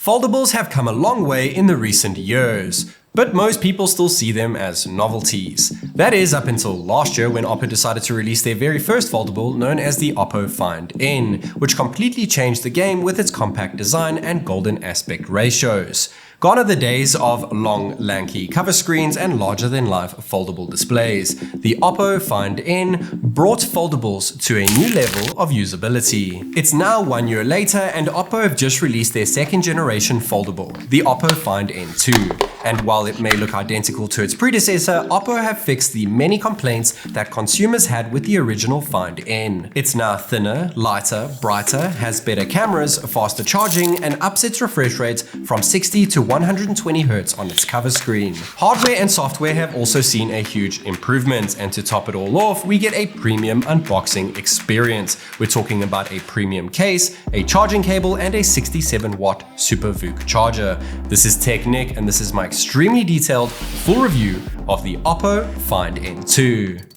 Foldables have come a long way in the recent years, but most people still see them as novelties. That is up until last year when OPPO decided to release their very first foldable known as the OPPO Find N, which completely changed the game with its compact design and golden aspect ratios. Gone are the days of long, lanky cover screens and larger-than-life foldable displays. The OPPO Find N brought foldables to a new level of usability. It's now 1 year later and OPPO have just released their second generation foldable, the OPPO Find N2. And while it may look identical to its predecessor, OPPO have fixed the many complaints that consumers had with the original Find N. It's now thinner, lighter, brighter, has better cameras, faster charging, and ups its refresh rate from 60 to 120 Hz on its cover screen. Hardware and software have also seen a huge improvement, and to top it all off, we get a premium unboxing experience. We're talking about a premium case, a charging cable, and a 67-watt Super VOOC charger. This is TechNick, and this is my extremely detailed full review of the OPPO Find N2.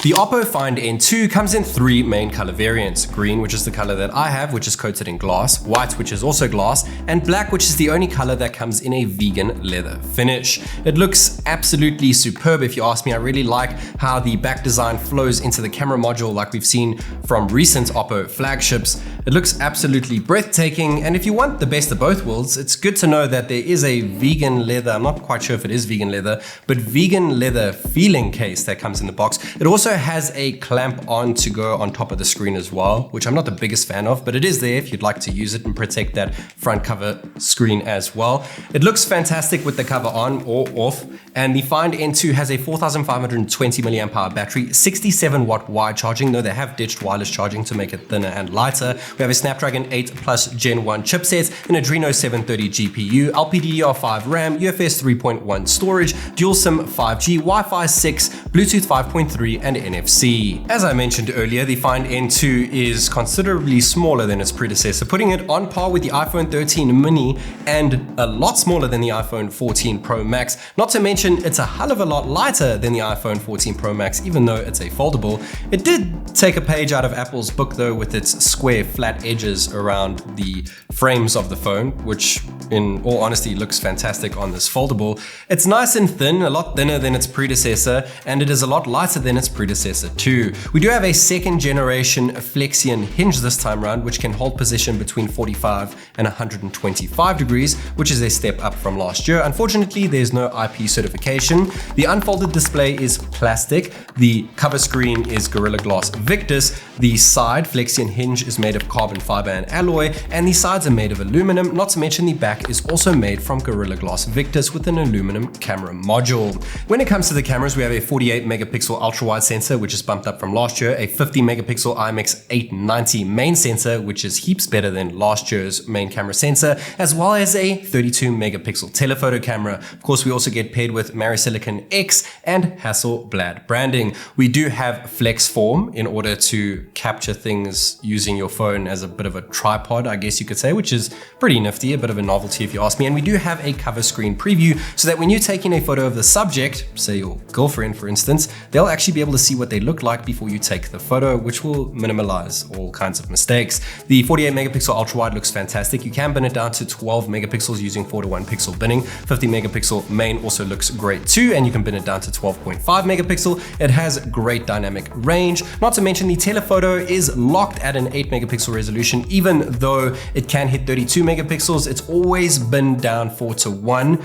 The OPPO Find N2 comes in three main color variants: green, which is the color that I have, which is coated in glass, white, which is also glass, and black, which is the only color that comes in a vegan leather finish. It looks absolutely superb if you ask me. I really like how the back design flows into the camera module like we've seen from recent OPPO flagships. It looks absolutely breathtaking, and if you want the best of both worlds, it's good to know that there is a vegan leather, I'm not quite sure if it is vegan leather, but vegan leather feeling case that comes in the box. It also has a clamp on to go on top of the screen as well, which I'm not the biggest fan of, but it is there if you'd like to use it and protect that front cover screen as well. It looks fantastic with the cover on or off, and the Find N2 has a 4520 mAh battery, 67-watt wide charging, though they have ditched wireless charging to make it thinner and lighter. We have a Snapdragon 8 Plus Gen 1 chipset, an Adreno 730 GPU, LPDDR5 RAM, UFS 3.1 storage, dual SIM 5G, Wi-Fi 6, Bluetooth 5.3, and NFC. As I mentioned earlier, the Find N2 is considerably smaller than its predecessor, putting it on par with the iPhone 13 mini and a lot smaller than the iPhone 14 Pro Max. Not to mention, it's a hell of a lot lighter than the iPhone 14 Pro Max, even though it's a foldable. It did take a page out of Apple's book though, with its square flat edges around the frames of the phone, which in all honesty looks fantastic on this foldable. It's nice and thin, a lot thinner than its predecessor, and it is a lot lighter than its predecessor too. We do have a second generation Flexion hinge this time around, which can hold position between 45 and 125 degrees, which is a step up from last year. Unfortunately, there's no IP certification. The unfolded display is plastic. The cover screen is Gorilla Glass Victus. The side Flexion hinge is made of carbon fiber and alloy, and the sides are made of aluminum, not to mention the back is also made from Gorilla Glass Victus with an aluminum camera module. When it comes to the cameras, we have a 48 megapixel ultra-wide sensor, which is bumped up from last year, a 50 megapixel IMX 890 main sensor, which is heaps better than last year's main camera sensor, as well as a 32 megapixel telephoto camera. Of course, we also get paired with Marisilicon X and Hasselblad branding. We do have flex form in order to capture things using your phone as a bit of a tripod, I guess you could say, which is pretty nifty, a bit of a novelty if you ask me. And we do have a cover screen preview so that when you're taking a photo of the subject, say your girlfriend for instance, they'll actually be able to see what they look like before you take the photo, which will minimize all kinds of mistakes. The 48 megapixel ultra wide looks fantastic. You can bin it down to 12 megapixels using 4:1 pixel binning. 50 megapixel main also looks great too, and you can bin it down to 12.5 megapixel. It has great dynamic range. Not to mention the telephoto is locked at an 8 megapixel resolution, even though it can hit 32 megapixels. It's always been down 4:1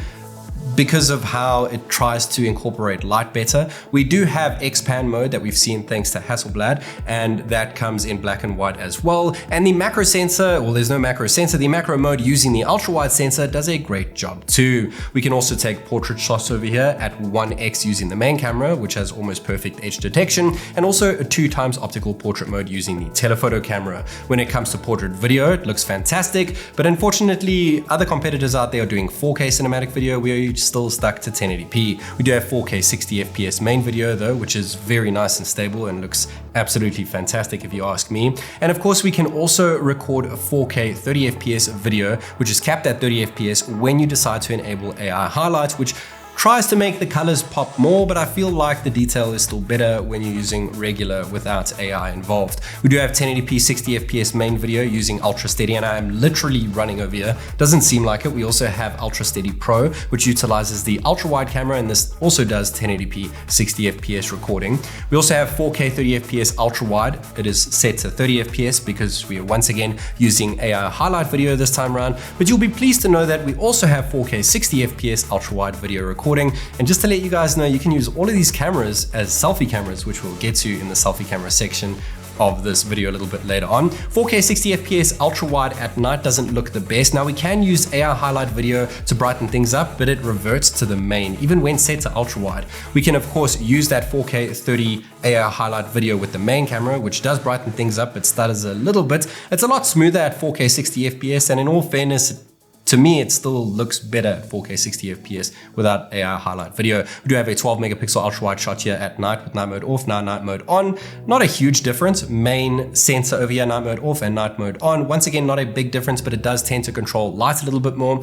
because of how it tries to incorporate light better. We do have X-Pan mode that we've seen thanks to Hasselblad, and that comes in black and white as well. And the macro sensor, well, there's no macro sensor. The macro mode using the ultra-wide sensor does a great job too. We can also take portrait shots over here at 1x using the main camera, which has almost perfect edge detection, and also a 2x optical portrait mode using the telephoto camera. When it comes to portrait video, it looks fantastic, but unfortunately, other competitors out there are doing 4K cinematic video. We're still stuck to 1080p. We do have 4K 60 FPS main video though, which is very nice and stable and looks absolutely fantastic if you ask me. And of course, we can also record a 4K 30 FPS video, which is capped at 30 FPS when you decide to enable AI highlights, which tries to make the colors pop more, but I feel like the detail is still better when you're using regular without AI involved. We do have 1080p 60 FPS main video using Ultra Steady, and I am literally running over here. Doesn't seem like it. We also have Ultra Steady Pro, which utilizes the ultra wide camera, and this also does 1080p 60 FPS recording. We also have 4K 30 FPS ultra wide. It is set to 30 FPS because we are once again using AI highlight video this time around, but you'll be pleased to know that we also have 4K 60 FPS ultra wide video recording. And just to let you guys know, you can use all of these cameras as selfie cameras, which we'll get to in the selfie camera section of this video a little bit later on. 4K 60 FPS ultra wide at night doesn't look the best. Now we can use AI highlight video to brighten things up, but it reverts to the main, even when set to ultra wide. We can of course use that 4K 30 AI highlight video with the main camera, which does brighten things up. It stutters a little bit. It's a lot smoother at 4K 60 FPS, and in all fairness, to me, it still looks better at 4K 60 FPS without AI highlight video. We do have a 12 megapixel ultra wide shot here at night with night mode off, now night mode on. Not a huge difference. Main sensor over here, night mode off and night mode on. Once again, not a big difference, but it does tend to control light a little bit more.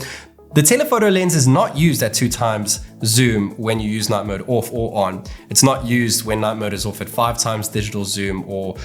The telephoto lens is not used at 2x zoom when you use night mode off or on. It's not used when night mode is off at 5x digital zoom or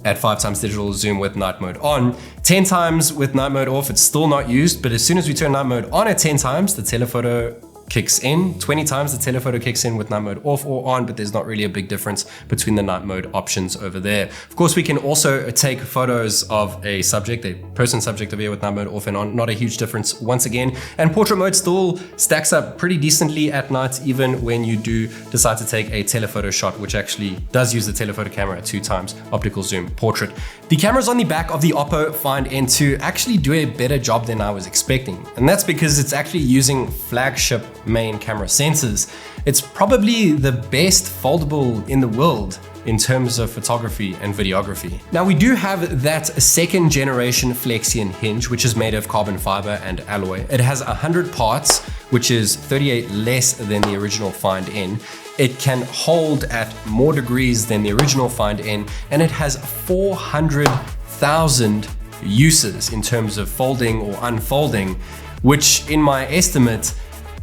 at 5x digital zoom with night mode on. 10x with night mode off, it's still not used, but as soon as we turn night mode on at 10x, the telephoto kicks in. 20x the telephoto kicks in with night mode off or on, but there's not really a big difference between the night mode options over there. Of course, we can also take photos of a subject, a person subject over here with night mode off and on. Not a huge difference once again. And portrait mode still stacks up pretty decently at night, even when you do decide to take a telephoto shot, which actually does use the telephoto camera at 2x optical zoom portrait. The cameras on the back of the OPPO Find N2 actually do a better job than I was expecting. And that's because it's actually using flagship main camera sensors. It's probably the best foldable in the world in terms of photography and videography. Now we do have that second generation Flexion hinge, which is made of carbon fiber and alloy. It has 100 parts, which is 38 less than the original Find N. It can hold at more degrees than the original Find N, and it has 400,000 uses in terms of folding or unfolding, which in my estimate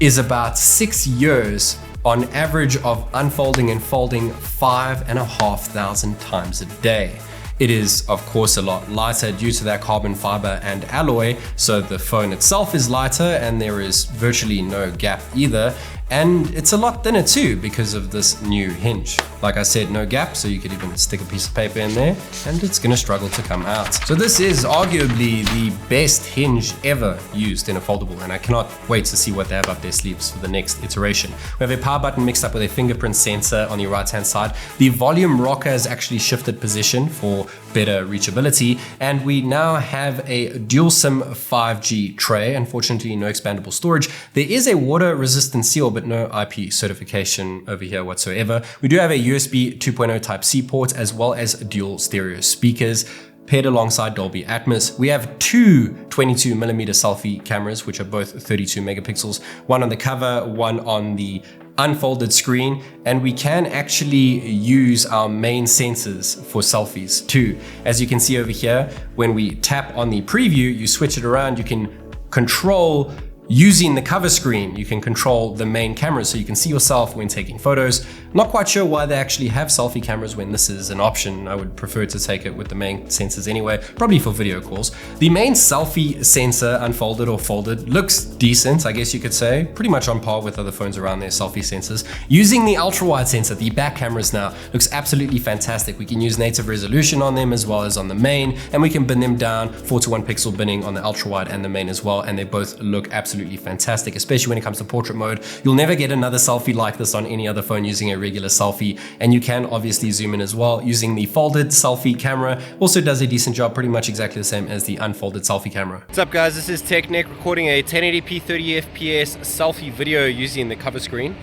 is about 6 years on average of unfolding and folding 5,500 times a day. It is of course a lot lighter due to that carbon fiber and alloy, so the phone itself is lighter and there is virtually no gap either. And it's a lot thinner too because of this new hinge. Like I said, no gap, so you could even stick a piece of paper in there and it's gonna struggle to come out. So this is arguably the best hinge ever used in a foldable, and I cannot wait to see what they have up their sleeves for the next iteration. We have a power button mixed up with a fingerprint sensor on the right hand side. The volume rocker has actually shifted position for better reachability, and we now have a dual SIM 5G tray. Unfortunately, no expandable storage. There is a water resistant seal, but no IP certification over here whatsoever. We do have a USB 2.0 Type-C port as well as dual stereo speakers paired alongside Dolby Atmos. We have two 22mm selfie cameras, which are both 32 megapixels, one on the cover, one on the unfolded screen, and we can actually use our main sensors for selfies too. As you can see over here, when we tap on the preview, you switch it around, you can control using the cover screen, you can control the main camera so you can see yourself when taking photos. Not quite sure why they actually have selfie cameras when this is an option. I would prefer to take it with the main sensors anyway, probably for video calls. The main selfie sensor, unfolded or folded, looks decent, I guess you could say. Pretty much on par with other phones around their selfie sensors. Using the ultra wide sensor, the back cameras now, looks absolutely fantastic. We can use native resolution on them as well as on the main, and we can bin them down 4:1 pixel binning on the ultra wide and the main as well, and they both look absolutely fantastic, especially when it comes to portrait mode. You'll never get another selfie like this on any other phone using a regular selfie, and you can obviously zoom in as well using the folded selfie camera. Also does a decent job, pretty much exactly the same as the unfolded selfie camera. What's up guys, this is TechNeck recording a 1080p 30 FPS selfie video using the cover screen.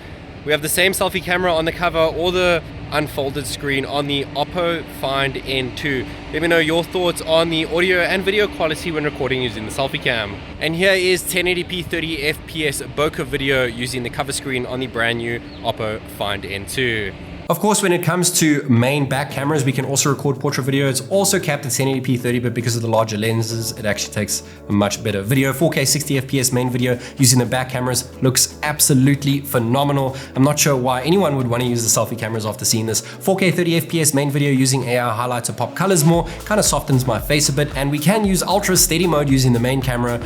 We have the same selfie camera on the cover or the unfolded screen on the OPPO Find N2. Let me know your thoughts on the audio and video quality when recording using the selfie cam. And here is 1080p 30 FPS bokeh video using the cover screen on the brand new OPPO Find N2. Of course, when it comes to main back cameras, we can also record portrait video. It's also capped at 1080p 30, but because of the larger lenses, it actually takes a much better video. 4K 60 FPS main video using the back cameras looks absolutely phenomenal. I'm not sure why anyone would want to use the selfie cameras after seeing this. 4K 30 FPS main video using AI highlight to pop colors more, kind of softens my face a bit, and we can use ultra steady mode using the main camera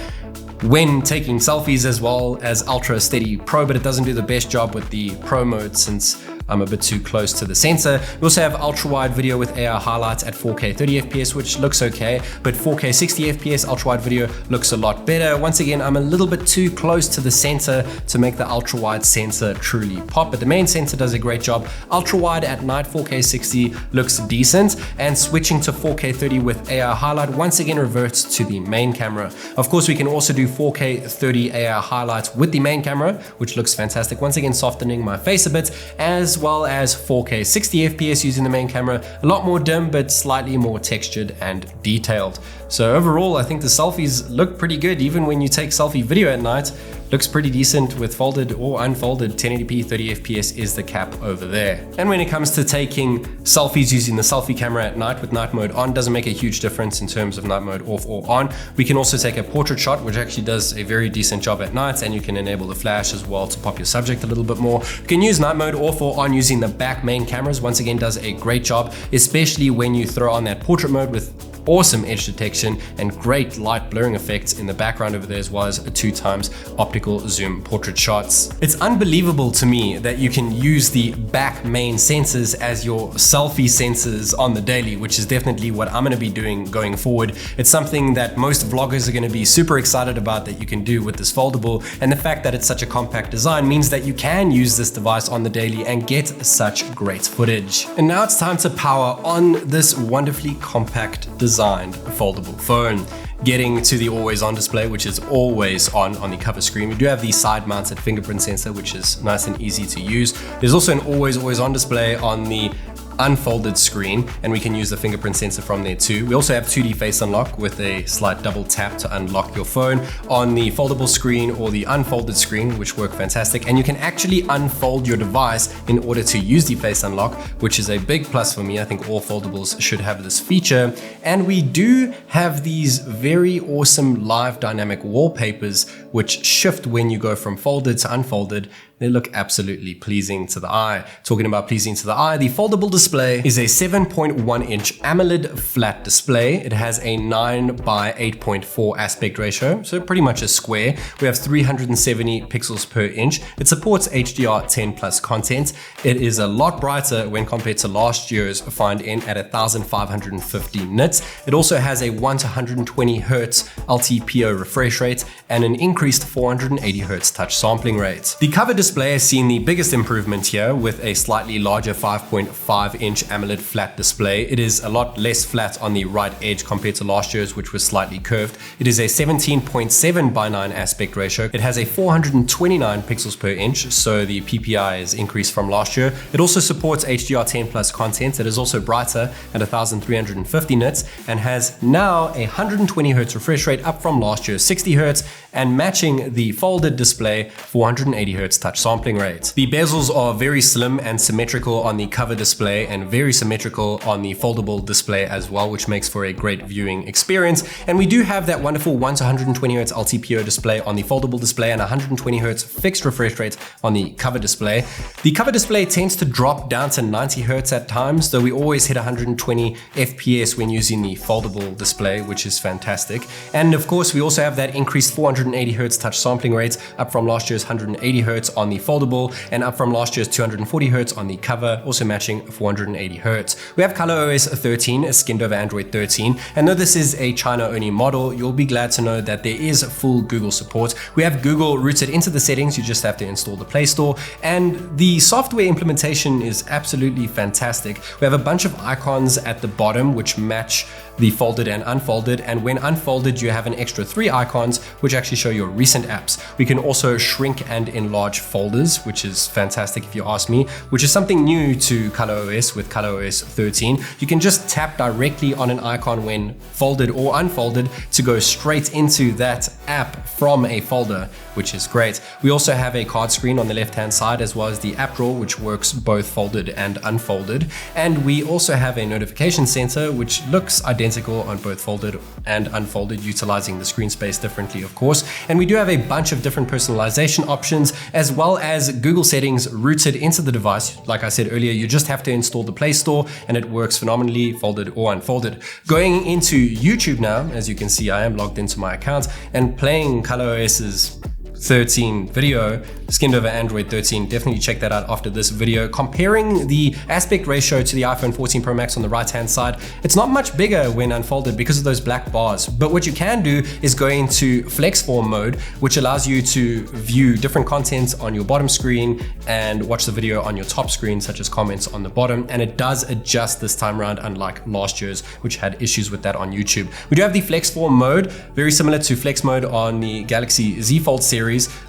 when taking selfies, as well as ultra steady pro, but it doesn't do the best job with the pro mode since I'm a bit too close to the sensor. We also have ultra wide video with AI highlights at 4K 30 FPS, which looks okay, but 4K 60 FPS ultra wide video looks a lot better. Once again, I'm a little bit too close to the sensor to make the ultra wide sensor truly pop, but the main sensor does a great job. Ultra wide at night 4K 60 looks decent, and switching to 4K 30 with AI highlight once again reverts to the main camera. Of course, we can also do 4K 30 AI highlights with the main camera, which looks fantastic. Once again, softening my face a bit, as well as 4K 60 FPS using the main camera, a lot more dim but slightly more textured and detailed. So overall, I think the selfies look pretty good. Even when you take selfie video at night, looks pretty decent with folded or unfolded. 1080p 30 FPS is the cap over there. And when it comes to taking selfies using the selfie camera at night with night mode on, doesn't make a huge difference in terms of night mode off or on. We can also take a portrait shot, which actually does a very decent job at night, and you can enable the flash as well to pop your subject a little bit more. You can use night mode off or on using the back main cameras. Once again, does a great job, especially when you throw on that portrait mode with awesome edge detection and great light blurring effects in the background over there, as well as 2x optical zoom portrait shots. It's unbelievable to me that you can use the back main sensors as your selfie sensors on the daily, which is definitely what I'm going to be doing going forward. It's something that most vloggers are going to be super excited about that you can do with this foldable, and the fact that it's such a compact design means that you can use this device on the daily and get such great footage. And now it's time to power on this wonderfully compact designed foldable phone. Getting to the always on display, which is always on the cover screen. We do have the side mounted fingerprint sensor, which is nice and easy to use. There's also an always on display on the unfolded screen, and we can use the fingerprint sensor from there too. We also have 2D face unlock with a slight double tap to unlock your phone on the foldable screen or the unfolded screen, which work fantastic. And you can actually unfold your device in order to use the face unlock, which is a big plus for me. I think all foldables should have this feature. And we do have these very awesome live dynamic wallpapers, which shift when you go from folded to unfolded. They look absolutely pleasing to the eye. Talking about pleasing to the eye, the foldable display is a 7.1 inch AMOLED flat display. It has a 9 by 8.4 aspect ratio, so pretty much a square. We have 370 pixels per inch. It supports HDR10 plus content. It is a lot brighter when compared to last year's find-in at 1550 nits. It also has a 1 to 120 Hz LTPO refresh rate and an increased 480 Hz touch sampling rate. The cover display has seen the biggest improvement here with a slightly larger 5.5 inch AMOLED flat display. It is a lot less flat on the right edge compared to last year's, which was slightly curved. It is a 17.7 by 9 aspect ratio. It has a 429 pixels per inch, so the PPI is increased from last year. It also supports HDR10 plus content. It is also brighter at 1350 nits and has now a 120 Hz refresh rate, up from last year's 60 Hz, and matching the folded display 480 Hz touch sampling rate. The bezels are very slim and symmetrical on the cover display and very symmetrical on the foldable display as well, which makes for a great viewing experience. And we do have that wonderful 1 to 120 Hz LTPO display on the foldable display and 120 Hz fixed refresh rate on the cover display. The cover display tends to drop down to 90 Hz at times, though we always hit 120 FPS when using the foldable display, which is fantastic. And of course, we also have that increased 480 Hz touch sampling rate, up from last year's 180 Hz on the foldable and up from last year's 240 Hz on the cover, also matching 480 Hz. We have ColorOS 13 skinned over Android 13, and though this is a China-only model, you'll be glad to know that there is full Google support. We have Google rooted into the settings. You just have to install the Play Store, and the software implementation is absolutely fantastic. We have a bunch of icons at the bottom which match the folded and unfolded, and when unfolded you have an extra 3 icons which actually show your recent apps. We can also shrink and enlarge folders, which is fantastic if you ask me, which is something new to ColorOS with ColorOS 13. You can just tap directly on an icon when folded or unfolded to go straight into that app from a folder, which is great. We also have a card screen on the left hand side, as well as the app drawer, which works both folded and unfolded. And we also have a notification center, which looks identical on both folded and unfolded, utilizing the screen space differently, of course. And we do have a bunch of different personalization options, as well as Google settings rooted into the device. Like I said earlier, you just have to install the Play Store and it works phenomenally, folded or unfolded. Going into YouTube now, as you can see, I am logged into my account and playing ColorOS's 13 video, skinned over Android 13. Definitely check that out after this video. Comparing the aspect ratio to the iPhone 14 Pro Max on the right hand side, it's not much bigger when unfolded because of those black bars. But what you can do is go into flex form mode, which allows you to view different content on your bottom screen and watch the video on your top screen, such as comments on the bottom. And it does adjust this time around, unlike last year's, which had issues with that on YouTube. We do have the flex form mode, very similar to flex mode on the Galaxy Z Fold series,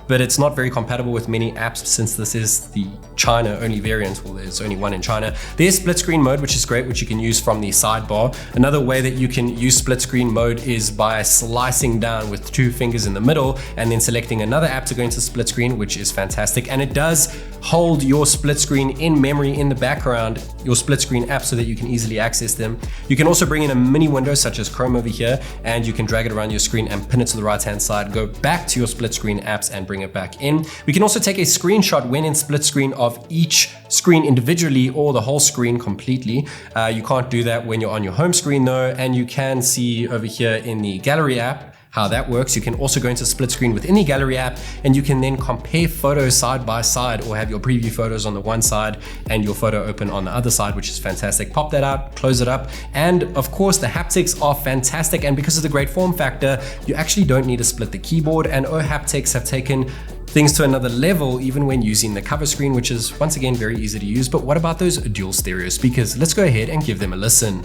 but it's not very compatible with many apps since this is the China only variant. Well, there's only one in China. There's split screen mode, which is great, which you can use from the sidebar. Another way that you can use split screen mode is by slicing down with 2 fingers in the middle and then selecting another app to go into split screen, which is fantastic. And it does hold your split screen in memory in the background, your split screen apps, so that you can easily access them. You can also bring in a mini window such as Chrome over here, and you can drag it around your screen and pin it to the right hand side, go back to your split screen apps and bring it back in. We can also take a screenshot when in split screen of each screen individually or the whole screen completely. You can't do that when you're on your home screen though, and you can see over here in the gallery app how that works. You can also go into split screen within the gallery app, and you can then compare photos side by side, or have your preview photos on the one side and your photo open on the other side, which is fantastic. Pop that out, close it up. And of course the haptics are fantastic, and because of the great form factor, you actually don't need to split the keyboard, and Haptics have taken things to another level even when using the cover screen, which is once again very easy to use. But what about those dual stereo speakers? Let's go ahead and give them a listen.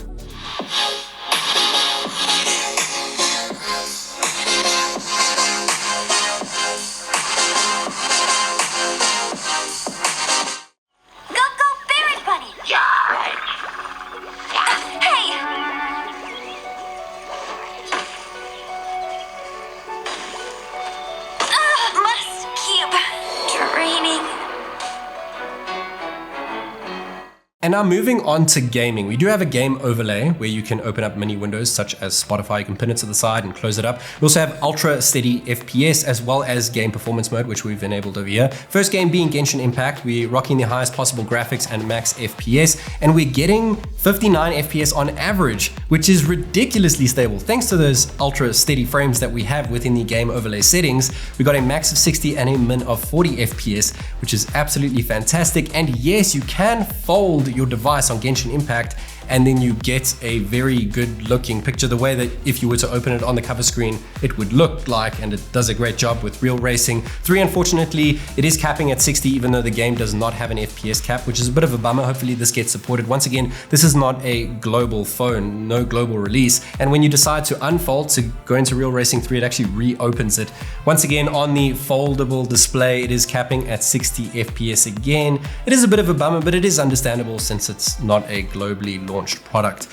And now moving on to gaming, we do have a game overlay where you can open up mini windows such as Spotify. You can pin it to the side and close it up. We also have ultra steady FPS as well as game performance mode, which we've enabled over here. First game being Genshin Impact. We're rocking the highest possible graphics and max FPS, and we're getting 59 FPS on average, which is ridiculously stable. Thanks to those ultra steady frames that we have within the game overlay settings, we got a max of 60 and a min of 40 FPS, which is absolutely fantastic. And yes, you can fold your device on Genshin Impact, and then you get a very good looking picture, the way that if you were to open it on the cover screen, it would look like, and it does a great job with Real Racing 3. Unfortunately, it is capping at 60, even though the game does not have an FPS cap, which is a bit of a bummer. Hopefully this gets supported. Once again, this is not a global phone, no global release. And when you decide to unfold to go into Real Racing 3, it actually reopens it. Once again, on the foldable display, it is capping at 60 FPS again. It is a bit of a bummer, but it is understandable since it's not a globally launched product.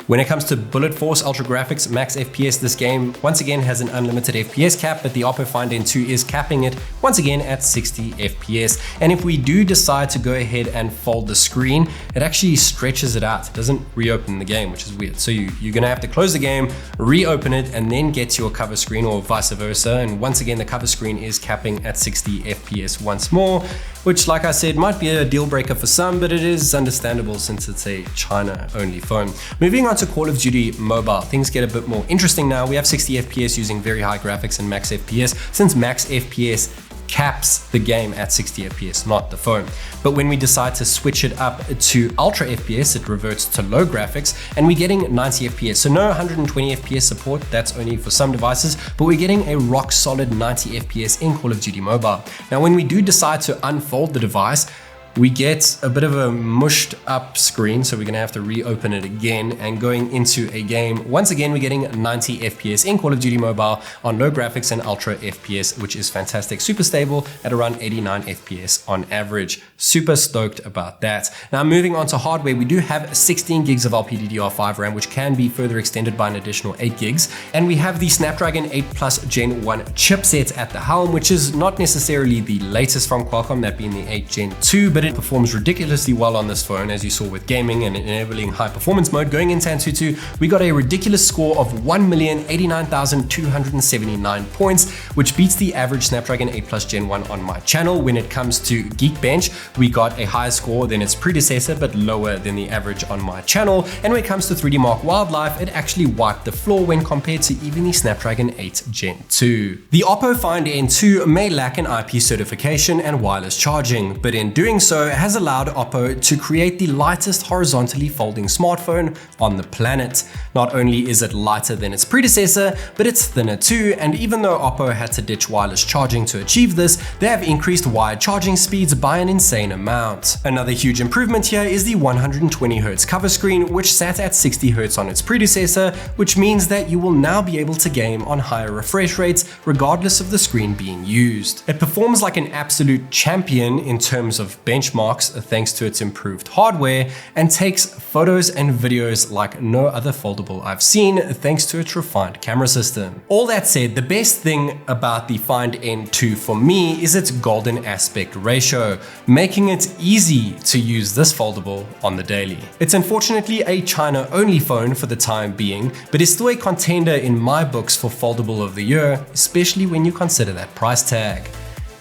When it comes to Bullet Force Ultra Graphics Max FPS, this game once again has an unlimited FPS cap, but the OPPO Find N2 is capping it once again at 60 FPS. And if we do decide to go ahead and fold the screen, it actually stretches it out. It doesn't reopen the game, which is weird. So you're gonna have to close the game, reopen it, and then get to your cover screen, or vice versa. And once again, the cover screen is capping at 60 FPS once more, which, like I said, might be a deal breaker for some, but it is understandable since it's a China only phone. Moving on to Call of Duty Mobile, things get a bit more interesting now. We have 60 FPS using very high graphics and max FPS, since max FPS caps the game at 60 FPS, not the phone. But when we decide to switch it up to Ultra FPS, it reverts to low graphics, and we're getting 90 FPS. So no 120 FPS support, that's only for some devices, but we're getting a rock solid 90 FPS in Call of Duty Mobile. Now, when we do decide to unfold the device, we get a bit of a mushed up screen, so we're gonna have to reopen it again. And going into a game, once again, we're getting 90 FPS in Call of Duty Mobile on low graphics and ultra FPS, which is fantastic. Super stable at around 89 FPS on average. Super stoked about that. Now moving on to hardware, we do have 16 gigs of LPDDR5 RAM, which can be further extended by an additional 8 gigs. And we have the Snapdragon 8 Plus Gen 1 chipset at the helm, which is not necessarily the latest from Qualcomm, that being the 8 Gen 2, but it performs ridiculously well on this phone, as you saw with gaming and enabling high performance mode. Going into AnTuTu, we got a ridiculous score of 1,089,279 points, which beats the average Snapdragon 8 Plus Gen 1 on my channel. When it comes to Geekbench, we got a higher score than its predecessor, but lower than the average on my channel. And when it comes to 3D Mark Wildlife, it actually wiped the floor when compared to even the Snapdragon 8 Gen 2. The OPPO Find N2 may lack an IP certification and wireless charging, but in doing so has allowed OPPO to create the lightest horizontally folding smartphone on the planet. Not only is it lighter than its predecessor, but it's thinner too, and even though OPPO had to ditch wireless charging to achieve this, they have increased wired charging speeds by an insane amount. Another huge improvement here is the 120Hz cover screen, which sat at 60Hz on its predecessor, which means that you will now be able to game on higher refresh rates regardless of the screen being used. It performs like an absolute champion in terms of benchmarks thanks to its improved hardware, and takes photos and videos like no other foldable I've seen thanks to its refined camera system. All that said, the best thing about the Find N2 for me is its golden aspect ratio, making it easy to use this foldable on the daily. It's unfortunately a China only phone for the time being, but is still a contender in my books for foldable of the year, especially when you consider that price tag.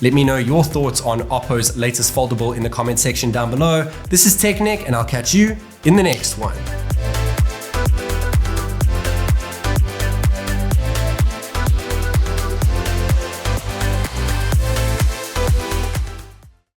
Let me know your thoughts on OPPO's latest foldable in the comment section down below. This is TechNick, and I'll catch you in the next one.